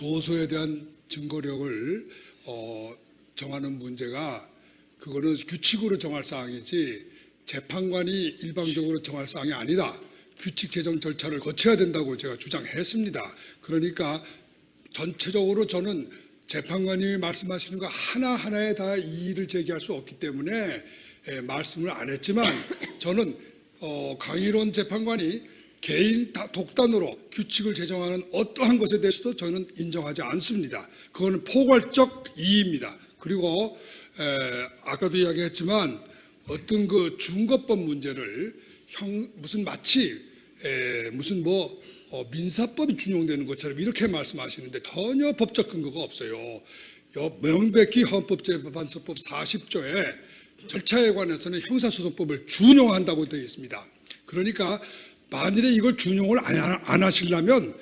조소에 대한 증거력을 정하는 문제가 그거는 규칙으로 정할 사항이지 재판관이 일방적으로 정할 사항이 아니다. 규칙 제정 절차를 거쳐야 된다고 제가 주장했습니다. 그러니까 전체적으로 저는 재판관님이 말씀하시는 거 하나하나에 다 이의를 제기할 수 없기 때문에 말씀을 안 했지만 저는 강일원 재판관이 개인 독단으로 규칙을 제정하는 어떠한 것에 대해서도 저는 인정하지 않습니다. 그거는 포괄적 이의입니다. 그리고 아까도 이야기했지만 어떤 그 중거법 문제를 무슨 마치 무슨 민사법이 준용되는 것처럼 이렇게 말씀하시는데 전혀 법적 근거가 없어요. 명백히 헌법재판소법 40조에 절차에 관해서는 형사소송법을 준용한다고 되어 있습니다. 그러니까 만일에 이걸 준용을 안 하시려면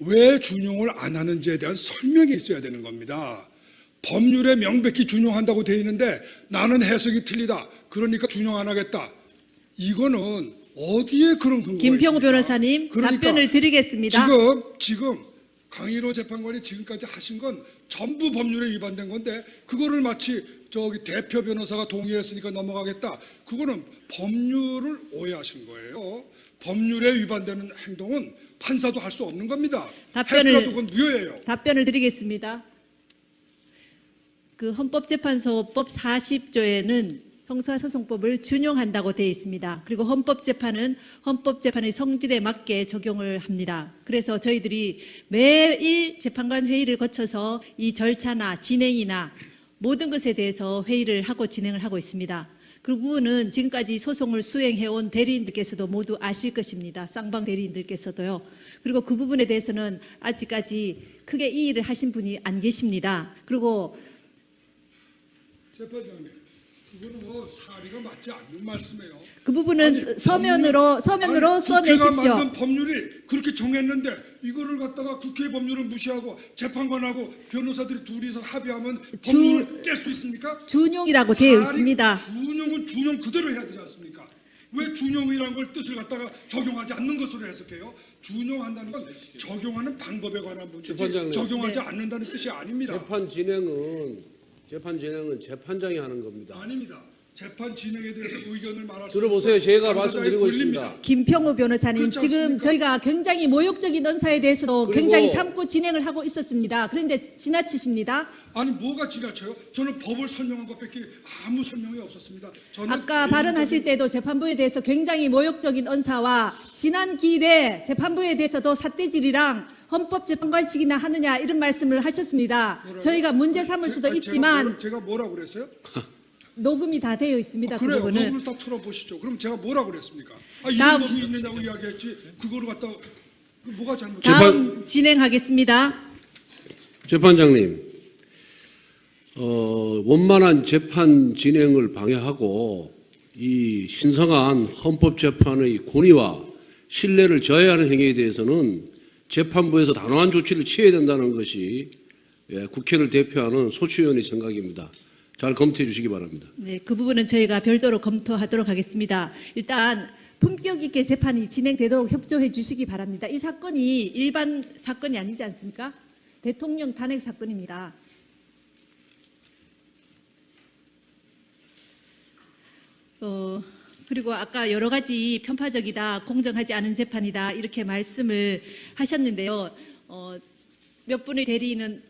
왜 준용을 안 하는지에 대한 설명이 있어야 되는 겁니다. 법률에 명백히 준용한다고 되어 있는데 나는 해석이 틀리다. 그러니까 준용 안 하겠다. 이거는 어디에 그런 근거가 김평우 있습니까? 변호사님 그러니까 답변을 드리겠습니다. 지금 강일호 재판관이 지금까지 하신 건 전부 법률에 위반된 건데 그거를 마치 대표 변호사가 동의했으니까 넘어가겠다. 그거는 법률을 오해하신 거예요. 법률에 위반되는 행동은 판사도 할 수 없는 겁니다. 했더라도 그건 무효예요. 답변을 드리겠습니다. 그 헌법재판소법 40조에는 형사소송법을 준용한다고 되어 있습니다. 그리고 헌법재판은 헌법재판의 성질에 맞게 적용을 합니다. 그래서 저희들이 매일 재판관 회의를 거쳐서 이 절차나 진행이나 모든 것에 대해서 회의를 하고 진행을 하고 있습니다. 그 부분은 지금까지 소송을 수행해온 대리인들께서도 모두 아실 것입니다. 쌍방 대리인들께서도요. 그리고 그 부분에 대해서는 아직까지 크게 이의를 하신 분이 안 계십니다. 그리고 재판장님, 그거는 사리가 맞지 않는 말씀이에요. 그 부분은 아니, 서면으로 써내십시오. 국회가 만든 법률이 그렇게 정했는데 이거를 갖다가 국회 법률을 무시하고 재판관하고 변호사들이 둘이서 합의하면 법률을 깰 수 있습니까? 준용이라고 되어 있습니다. 준용은 준용 그대로 해야 되지 않습니까? 왜 준용이라는 걸 뜻을 갖다가 적용하지 않는 것으로 해석해요? 준용한다는 건 적용하는 방법에 관한 문제지 적용하지 않는다는 뜻이 아닙니다. 재판 진행은 재판장이 하는 겁니다. 아닙니다. 재판 진행에 대해서 의견을 말할 수 들어보세요. 제가 당사자의 말씀드리고 권리입니다. 있습니다. 김평우 변호사님, 그렇지 지금 않습니까? 저희가 굉장히 모욕적인 언사에 대해서도 그리고 굉장히 참고 진행을 하고 있었습니다. 그런데 지나치십니다. 아니 뭐가 지나쳐요? 저는 법을 설명한 것밖에 아무 설명이 없었습니다. 저는 아까 발언하실 때도 재판부에 대해서 굉장히 모욕적인 언사와 지난 기일에 재판부에 대해서도 삿대질이랑 헌법재판관식이나 하느냐 이런 말씀을 하셨습니다. 뭐라고요? 저희가 문제 삼을 수도 있지만 제가 뭐라고 그랬어요? 녹음이 다 되어 있습니다. 그 그래요. 부분은. 녹음을 딱 틀어보시죠. 그럼 제가 뭐라고 그랬습니까? 이런 다음- 법이 있느냐고 이야기했지 그거를 갖다 뭐가 잘못돼요? 다음 진행하겠습니다. 재판장님, 원만한 재판 진행을 방해하고 이 신성한 헌법재판의 권위와 신뢰를 저해하는 행위에 대해서는 재판부에서 단호한 조치를 취해야 된다는 것이 국회를 대표하는 소추위원의 생각입니다. 잘 검토해 주시기 바랍니다. 네, 그 부분은 저희가 별도로 검토하도록 하겠습니다. 일단 품격 있게 재판이 진행되도록 협조해 주시기 바랍니다. 이 사건이 일반 사건이 아니지 않습니까? 대통령 탄핵 사건입니다. 그리고 아까 여러 가지 편파적이다, 공정하지 않은 재판이다 이렇게 말씀을 하셨는데요. 몇 분의 대리인은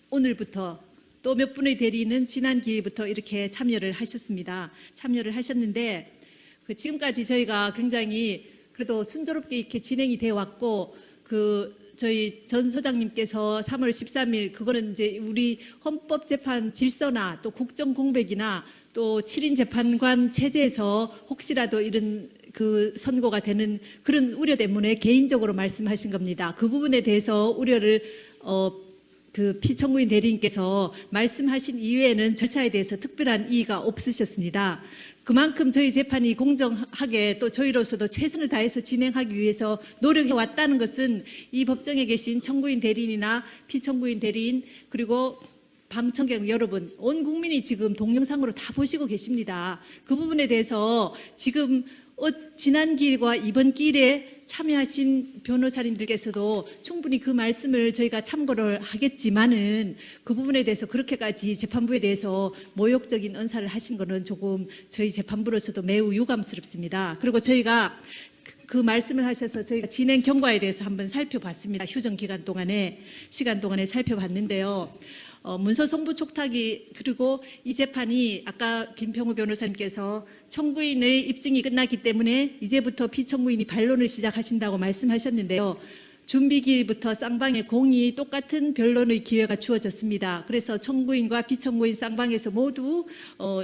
오늘부터 또 몇 분의 대리인은 지난 기회부터 이렇게 참여를 하셨습니다. 참여를 하셨는데 지금까지 저희가 굉장히 그래도 순조롭게 이렇게 진행이 되어 왔고 저희 전 소장님께서 3월 13일 그거는 이제 우리 헌법재판 질서나 또 국정공백이나 또 7인 재판관 체제에서 혹시라도 이런 그 선고가 되는 그런 우려 때문에 개인적으로 말씀하신 겁니다. 그 부분에 대해서 우려를 그 피청구인 대리인께서 말씀하신 이외에는 절차에 대해서 특별한 이의가 없으셨습니다. 그만큼 저희 재판이 공정하게 또 저희로서도 최선을 다해서 진행하기 위해서 노력해 왔다는 것은 이 법정에 계신 청구인 대리인이나 피청구인 대리인 그리고 방청객 여러분, 온 국민이 지금 동영상으로 다 보시고 계십니다. 그 부분에 대해서 지금 지난 기일과 이번 기일에 참여하신 변호사님들께서도 충분히 그 말씀을 저희가 참고를 하겠지만은 그 부분에 대해서 그렇게까지 재판부에 대해서 모욕적인 언사를 하신 것은 조금 저희 재판부로서도 매우 유감스럽습니다. 그리고 저희가 그 말씀을 하셔서 저희가 진행 경과에 대해서 한번 살펴봤습니다. 휴정 기간 동안에 시간 동안에 살펴봤는데요. 문서 송부 촉탁이 그리고 이 재판이 아까 김평우 변호사님께서 청구인의 입증이 끝났기 때문에 이제부터 피청구인이 반론을 시작하신다고 말씀하셨는데요. 준비기일부터 쌍방의 공이 똑같은 변론의 기회가 주어졌습니다. 그래서 청구인과 피청구인 쌍방에서 모두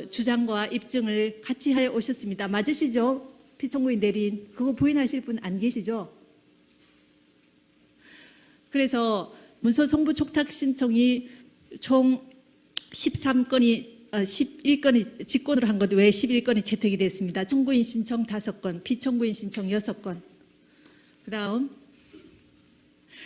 주장과 입증을 같이 해 오셨습니다. 맞으시죠? 피청구인 대리인 그거 부인하실 분 안 계시죠? 그래서 문서 송부 촉탁 신청이 총 11건이 직권으로 한 것 외에 11건이 채택이 됐습니다. 청구인 신청 5건, 피청구인 신청 6건. 그다음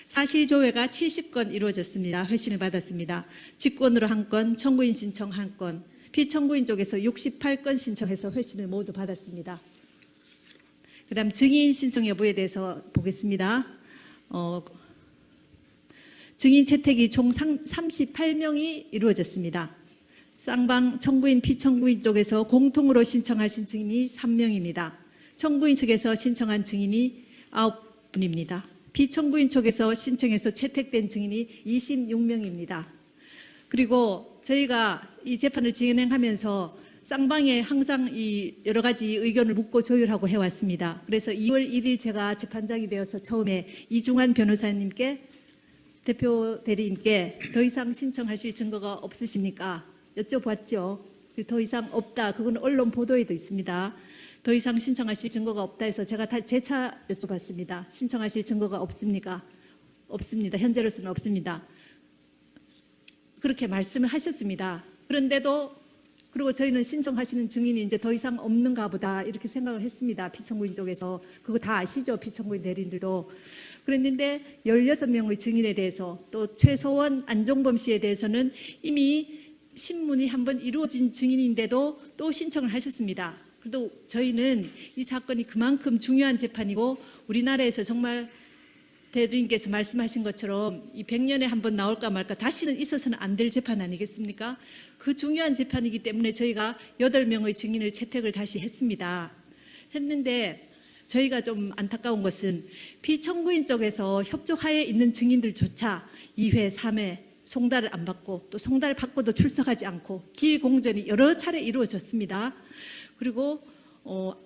사실조회가 70건 이루어졌습니다. 회신을 받았습니다. 직권으로 1건, 청구인 신청 1건, 피청구인 쪽에서 68건 신청해서 회신을 모두 받았습니다. 그다음 증인 신청 여부에 대해서 보겠습니다. 증인 채택이 총 38명이 이루어졌습니다. 쌍방 청구인, 피청구인 쪽에서 공통으로 신청하신 증인이 3명입니다. 청구인 측에서 신청한 증인이 9분입니다. 피청구인 쪽에서 신청해서 채택된 증인이 26명입니다. 그리고 저희가 이 재판을 진행하면서 쌍방에 항상 이 여러 가지 의견을 묻고 조율하고 해왔습니다. 그래서 2월 1일 제가 재판장이 되어서 처음에 이중환 변호사님께 대표 대리인께 더 이상 신청하실 증거가 없으십니까? 여쭤봤죠. 더 이상 없다. 그건 언론 보도에도 있습니다. 더 이상 신청하실 증거가 없다 해서 제가 다 재차 여쭤봤습니다. 신청하실 증거가 없습니까? 없습니다. 현재로서는 없습니다. 그렇게 말씀을 하셨습니다. 그런데도 그리고 저희는 신청하시는 증인이 이제 더 이상 없는가 보다 이렇게 생각을 했습니다. 피청구인 쪽에서. 그거 다 아시죠? 피청구인 대리인들도. 그랬는데 16명의 증인에 대해서 또 최소원 안종범 씨에 대해서는 이미 신문이 한번 이루어진 증인인데도 또 신청을 하셨습니다. 그래도 저희는 이 사건이 그만큼 중요한 재판이고 우리나라에서 정말 대리인께서 말씀하신 것처럼 이 100년에 한 번 나올까 말까 다시는 있어서는 안 될 재판 아니겠습니까? 그 중요한 재판이기 때문에 저희가 8명의 증인을 채택을 다시 했는데 저희가 좀 안타까운 것은 피청구인 쪽에서 협조하에 있는 증인들조차 2회, 3회 송달을 안 받고 또 송달 받고도 출석하지 않고 기일 공전이 여러 차례 이루어졌습니다. 그리고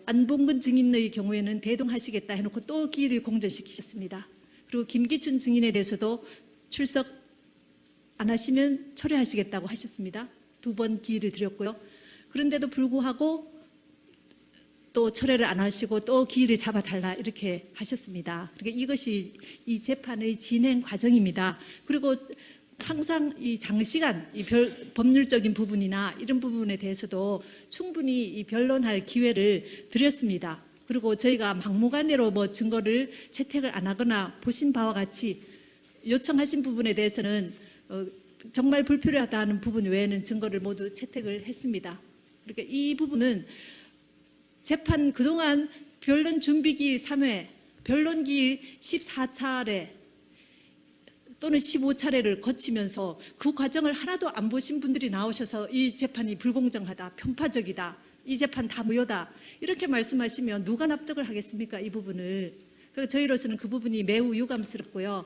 안봉근 증인의 경우에는 대동하시겠다 해놓고 또 기일을 공전시키셨습니다. 그리고 김기춘 증인에 대해서도 출석 안 하시면 철회하시겠다고 하셨습니다. 2번 기일을 드렸고요. 그런데도 불구하고 또 철회를 안 하시고 또 기일을 잡아달라 이렇게 하셨습니다. 그러니까 이것이 이 재판의 진행 과정입니다. 그리고 항상 이 장시간 이 법률적인 부분이나 이런 부분에 대해서도 충분히 이 변론할 기회를 드렸습니다. 그리고 저희가 막무가내로 뭐 증거를 채택을 안 하거나 보신 바와 같이 요청하신 부분에 대해서는 정말 불필요하다 하는 부분 외에는 증거를 모두 채택을 했습니다. 그러니까 이 부분은 재판 그동안 변론 준비기일 3회, 변론기일 14차례 또는 15차례를 거치면서 그 과정을 하나도 안 보신 분들이 나오셔서 이 재판이 불공정하다, 편파적이다, 이 재판 다 무효다 이렇게 말씀하시면 누가 납득을 하겠습니까? 이 부분을. 그래서 저희로서는 그 부분이 매우 유감스럽고요.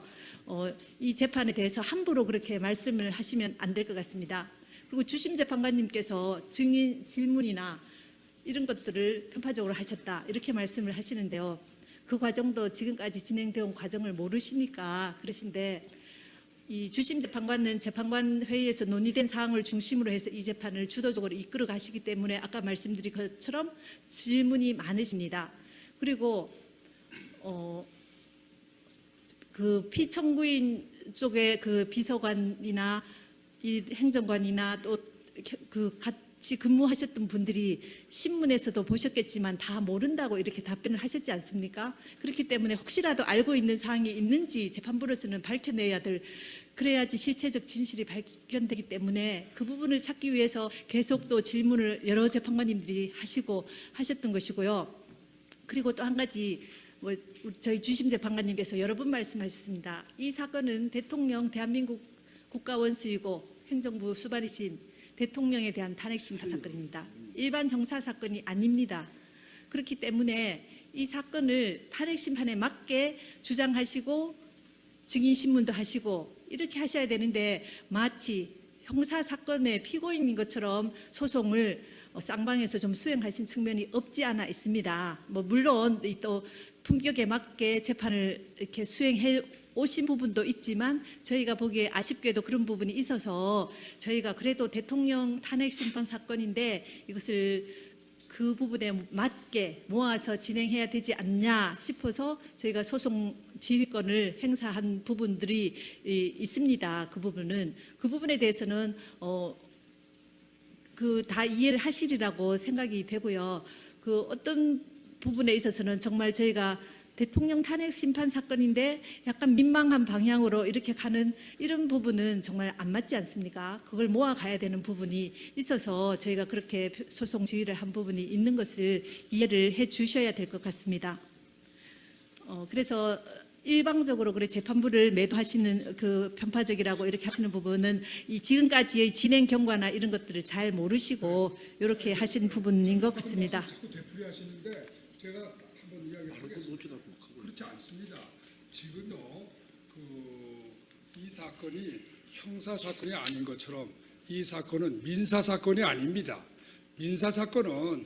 이 재판에 대해서 함부로 그렇게 말씀을 하시면 안 될 것 같습니다. 그리고 주심 재판관님께서 증인 질문이나 이런 것들을 편파적으로 하셨다 이렇게 말씀을 하시는데요. 그 과정도 지금까지 진행되어 온 과정을 모르시니까 그러신데 이 주심 재판관은 재판관 회의에서 논의된 사항을 중심으로 해서 이 재판을 주도적으로 이끌어 가시기 때문에 아까 말씀드린 것처럼 질문이 많으십니다. 그리고 그 피청구인 쪽에 그 비서관이나 이 행정관이나 또 그 같이 근무하셨던 분들이 신문에서도 보셨겠지만 다 모른다고 이렇게 답변을 하셨지 않습니까? 그렇기 때문에 혹시라도 알고 있는 사항이 있는지 재판부로서는 밝혀내야 될, 그래야지 실체적 진실이 발견되기 때문에 그 부분을 찾기 위해서 계속 또 질문을 여러 재판관님들이 하시고 하셨던 것이고요. 그리고 또 한 가지 저희 주심 재판관님께서 여러 번 말씀하셨습니다. 이 사건은 대통령 대한민국 국가원수이고 행정부 수반이신 대통령에 대한 탄핵심판 사건입니다. 일반 형사 사건이 아닙니다. 그렇기 때문에 이 사건을 탄핵심판에 맞게 주장하시고 증인신문도 하시고 이렇게 하셔야 되는데 마치 형사사건의 피고인인 것처럼 소송을 쌍방에서 좀 수행하신 측면이 없지 않아 있습니다. 물론 또 품격에 맞게 재판을 이렇게 수행해 오신 부분도 있지만 저희가 보기에 아쉽게도 그런 부분이 있어서 저희가 그래도 대통령 탄핵심판 사건인데 이것을 그 부분에 맞게 모아서 진행해야 되지 않냐 싶어서 저희가 소송 지휘권을 행사한 부분들이 있습니다. 그 부분에 대해서는 다 이해를 하시리라고 생각이 되고요. 그 어떤 부분에 있어서는 정말 저희가 대통령 탄핵 심판 사건인데 약간 민망한 방향으로 이렇게 가는 이런 부분은 정말 안 맞지 않습니까? 그걸 모아가야 되는 부분이 있어서 저희가 그렇게 소송 지휘를 한 부분이 있는 것을 이해를 해 주셔야 될 것 같습니다. 그래서 일방적으로 그래 재판부를 매도하시는 그 편파적이라고 이렇게 하시는 부분은 이 지금까지의 진행 경과나 이런 것들을 잘 모르시고 이렇게 하신 부분인 것 같습니다. 자꾸 되풀이하시는데 제가 한번 이야기하겠습니다. 그렇지 않습니다. 지금요, 이 사건이 형사 사건이 아닌 것처럼 이 사건은 민사 사건이 아닙니다. 민사 사건은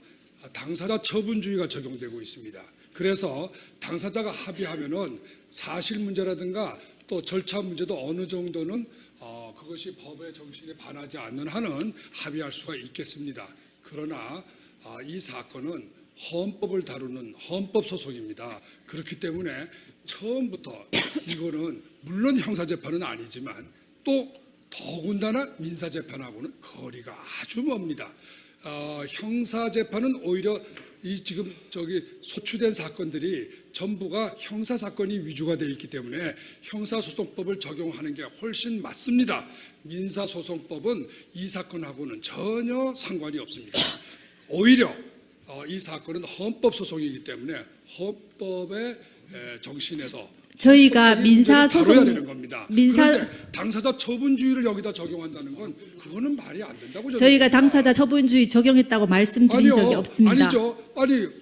당사자 처분주의가 적용되고 있습니다. 그래서 당사자가 합의하면은 사실 문제라든가 또 절차 문제도 어느 정도는 그것이 법의 정신에 반하지 않는 한은 합의할 수가 있겠습니다. 그러나 이 사건은 헌법을 다루는 헌법소송입니다. 그렇기 때문에 처음부터 이거는 물론 형사재판은 아니지만 또 더군다나 민사재판하고는 거리가 아주 멉니다. 형사재판은 오히려 이 지금 소추된 사건들이 전부가 형사사건이 위주가 되어 있기 때문에 형사소송법을 적용하는 게 훨씬 맞습니다. 민사소송법은 이 사건하고는 전혀 상관이 없습니다. 오히려 이 사건은 헌법소송이기 때문에 헌법의 정신에서 저희가 다뤄야 되는 겁니다. 그런데 당사자 처분주의를 여기다 적용한다는 건 그거는 말이 안 된다고 저희가 당사자 처분주의 적용했다고 말씀드린 적이 없습니다. 아니죠.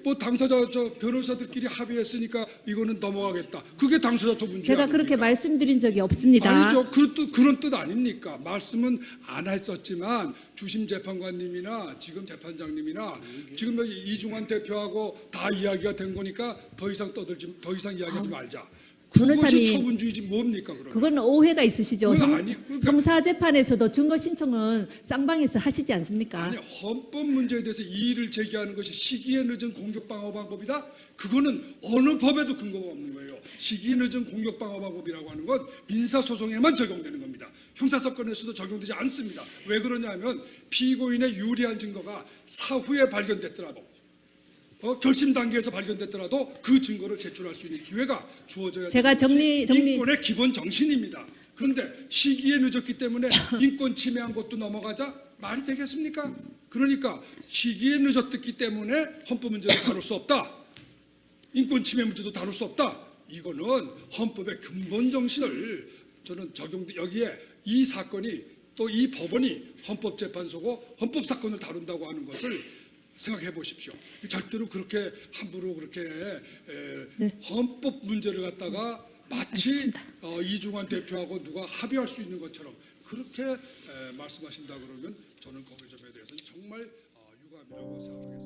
뭐 당사자 변호사들끼리 합의했으니까 이거는 넘어가겠다. 그게 당사자 처분주의 제가 아닙니까? 그렇게 말씀드린 적이 없습니다. 아니죠. 그런 뜻 아닙니까? 말씀은 안 했었지만 주심 재판관님이나 지금 재판장님이나 지금 여기 이중환 대표하고 다 이야기가 된 거니까 더 이상 이야기하지 말자. 그것이 변호사님, 처분주의지 뭡니까 그러면? 그건 오해가 있으시죠. 그러니까 형사재판에서도 증거 신청은 쌍방에서 하시지 않습니까? 아니, 헌법 문제에 대해서 이의를 제기하는 것이 시기에 늦은 공격방어 방법이다? 그거는 어느 법에도 근거가 없는 거예요. 시기에 늦은 공격방어 방법이라고 하는 건 민사소송에만 적용되는 겁니다. 형사사건에서도 적용되지 않습니다. 왜 그러냐면 피고인의 유리한 증거가 사후에 발견됐더라도 결심 단계에서 발견됐더라도 그 증거를 제출할 수 있는 기회가 주어져야 제가 되는 것이 인권의 기본 정신입니다. 그런데 시기에 늦었기 때문에 인권 침해한 것도 넘어가자 말이 되겠습니까? 그러니까 시기에 늦었기 때문에 헌법 문제를 다룰 수 없다. 인권 침해 문제도 다룰 수 없다. 이거는 헌법의 근본 정신을 저는 여기에 이 사건이 또 이 법원이 헌법재판소고 헌법사건을 다룬다고 하는 것을 생각해 보십시오. 절대로 그렇게 함부로 그렇게 헌법 문제를 갖다가 마치 이중환 대표하고 누가 합의할 수 있는 것처럼 그렇게 말씀하신다 그러면 저는 거기 점에 대해서는 정말 유감이라고 생각합니다.